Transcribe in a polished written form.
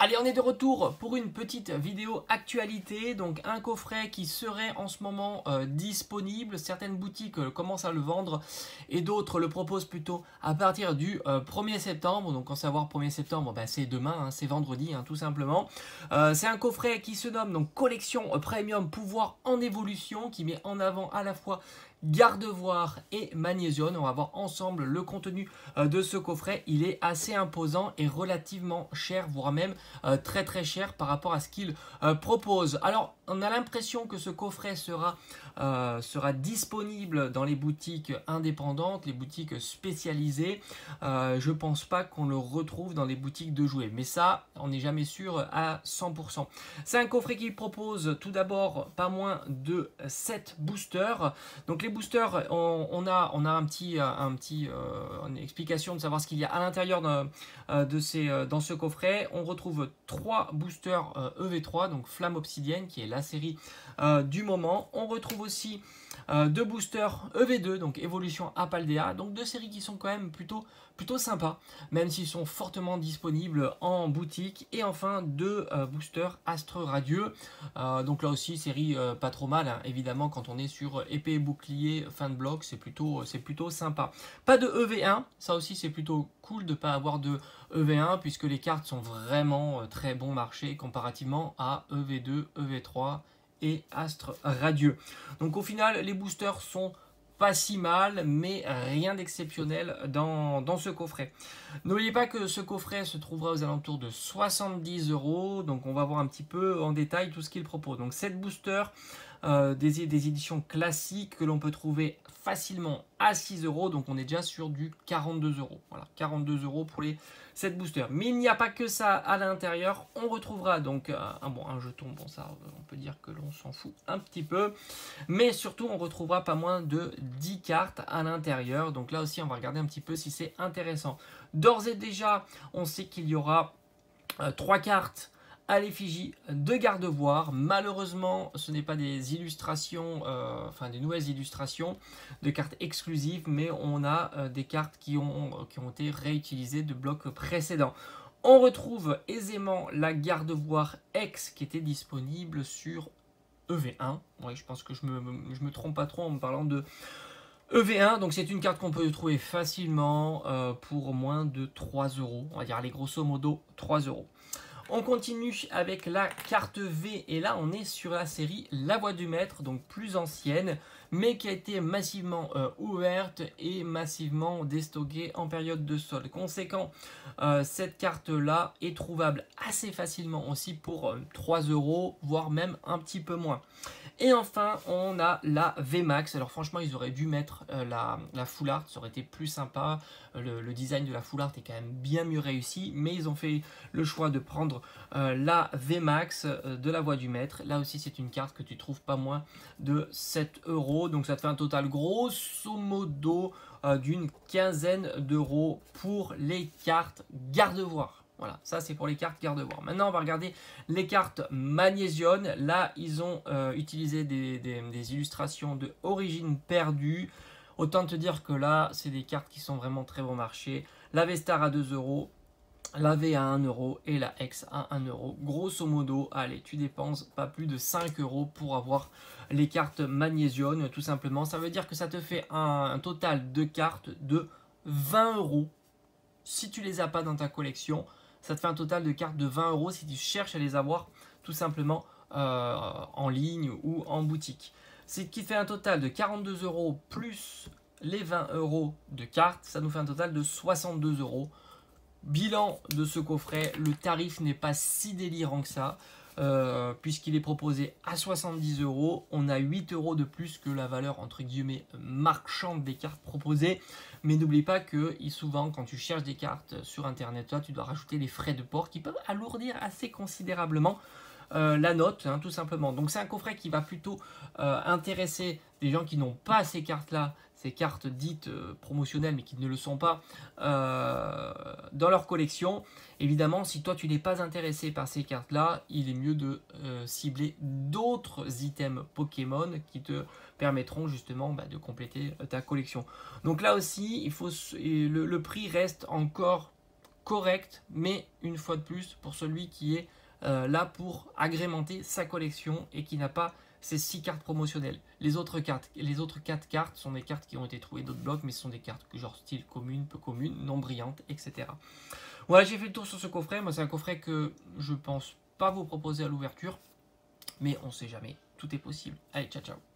Allez, on est de retour pour une petite vidéo actualité, donc un coffret qui serait en ce moment disponible. Certaines boutiques commencent à le vendre et d'autres le proposent plutôt à partir du 1er septembre. Donc en savoir 1er septembre, c'est demain, hein, c'est vendredi tout simplement. C'est un coffret qui se nomme donc Collection Premium Pouvoir en évolution, qui met en avant à la fois Gardevoir et Magnésione. On va voir ensemble le contenu de ce coffret. Il est assez imposant et relativement cher, voire même très très cher par rapport à ce qu'il propose. Alors on a l'impression que ce coffret sera disponible dans les boutiques indépendantes, les boutiques spécialisées. Je pense pas qu'on le retrouve dans les boutiques de jouets, mais ça on n'est jamais sûr à 100%. C'est un coffret qui propose tout d'abord pas moins de 7 boosters. Donc les boosters, on a une explication de savoir ce qu'il y a à l'intérieur dans ce coffret. On retrouve 3 boosters EV3, donc Flamme Obsidienne, qui est la série du moment. On retrouve aussi 2 boosters EV2, donc Évolution Apaldea, donc 2 séries qui sont quand même plutôt sympas, même s'ils sont fortement disponibles en boutique. Et enfin 2 boosters Astre Radieux, donc là aussi série pas trop mal, hein, évidemment quand on est sur épée et bouclier fin de bloc, c'est plutôt sympa. Pas de EV1, ça aussi c'est plutôt cool de ne pas avoir de EV1 puisque les cartes sont vraiment très bon marché comparativement à EV2, EV3 et Astre Radieux. Donc au final les boosters sont pas si mal, mais rien d'exceptionnel dans ce coffret. N'oubliez pas que ce coffret se trouvera aux alentours de 70 €. Donc on va voir un petit peu en détail tout ce qu'il propose. Donc 7 boosters, des éditions classiques que l'on peut trouver facilement à 6 €. Donc on est déjà sur du 42 €. Voilà, 42 € pour les 7 boosters. Mais il n'y a pas que ça à l'intérieur. On retrouvera donc un jeton. Bon, ça, on peut dire que l'on s'en fout un petit peu. Mais surtout, on retrouvera pas moins de 10 cartes à l'intérieur. Donc là aussi, on va regarder un petit peu si c'est intéressant. D'ores et déjà, on sait qu'il y aura 3 cartes à l'effigie de Gardevoir. Malheureusement, ce n'est pas des illustrations, des nouvelles illustrations de cartes exclusives, mais on a des cartes qui ont été réutilisées de blocs précédents. On retrouve aisément la Gardevoir X qui était disponible sur EV1. Oui, je pense que je me trompe pas trop en me parlant de EV1, donc c'est une carte qu'on peut trouver facilement pour moins de 3 €. On va dire, allez, grosso modo 3 €. On continue avec la carte V et là on est sur la série La Voix du Maître, donc plus ancienne, mais qui a été massivement ouverte et massivement déstockée en période de solde. Conséquent, cette carte là est trouvable assez facilement aussi pour 3 €, voire même un petit peu moins. Et enfin, on a la VMAX. Alors franchement, ils auraient dû mettre la full art, ça aurait été plus sympa. Le design de la full art est quand même bien mieux réussi, mais ils ont fait le choix de prendre la VMAX de La Voix du Maître. Là aussi, c'est une carte que tu trouves pas moins de 7 €. Donc ça te fait un total grosso modo d'une quinzaine d'euros pour les cartes Gardevoir. Voilà, ça c'est pour les cartes Gardevoir. Maintenant, on va regarder les cartes Magnésione. Là, ils ont utilisé des illustrations de Origine Perdue. Autant te dire que là, c'est des cartes qui sont vraiment très bon marché. La V-Star à 2 €, la V à 1 € et la X à 1 €. Grosso modo, allez, tu dépenses pas plus de 5 € pour avoir les cartes Magnésione, tout simplement. Ça veut dire que ça te fait un total de cartes de 20 € si tu les as pas dans ta collection. Ça te fait un total de cartes de 20 € si tu cherches à les avoir tout simplement en ligne ou en boutique. Ce qui fait un total de 42 € plus les 20 € de cartes, ça nous fait un total de 62 €. Bilan de ce coffret, le tarif n'est pas si délirant que ça, puisqu'il est proposé à 70 €. On a 8 € de plus que la valeur entre guillemets marchande des cartes proposées. Mais n'oublie pas que souvent, quand tu cherches des cartes sur internet, toi, tu dois rajouter les frais de port qui peuvent alourdir assez considérablement la note, tout simplement. Donc c'est un coffret qui va plutôt intéresser des gens qui n'ont pas ces cartes-là, ces cartes dites promotionnelles, mais qui ne le sont pas dans leur collection. Évidemment, si toi tu n'es pas intéressé par ces cartes-là, il est mieux de cibler d'autres items Pokémon qui te permettront justement de compléter ta collection. Donc là aussi, le prix reste encore correct, mais une fois de plus, pour celui qui est là pour agrémenter sa collection et qui n'a pas ces 6 cartes promotionnelles. Les autres 4 cartes sont des cartes qui ont été trouvées d'autres blocs, mais ce sont des cartes genre style commune, peu commune, non brillante, etc. Voilà, j'ai fait le tour sur ce coffret. Moi, c'est un coffret que je pense pas vous proposer à l'ouverture, mais on sait jamais, tout est possible. Allez, ciao ciao.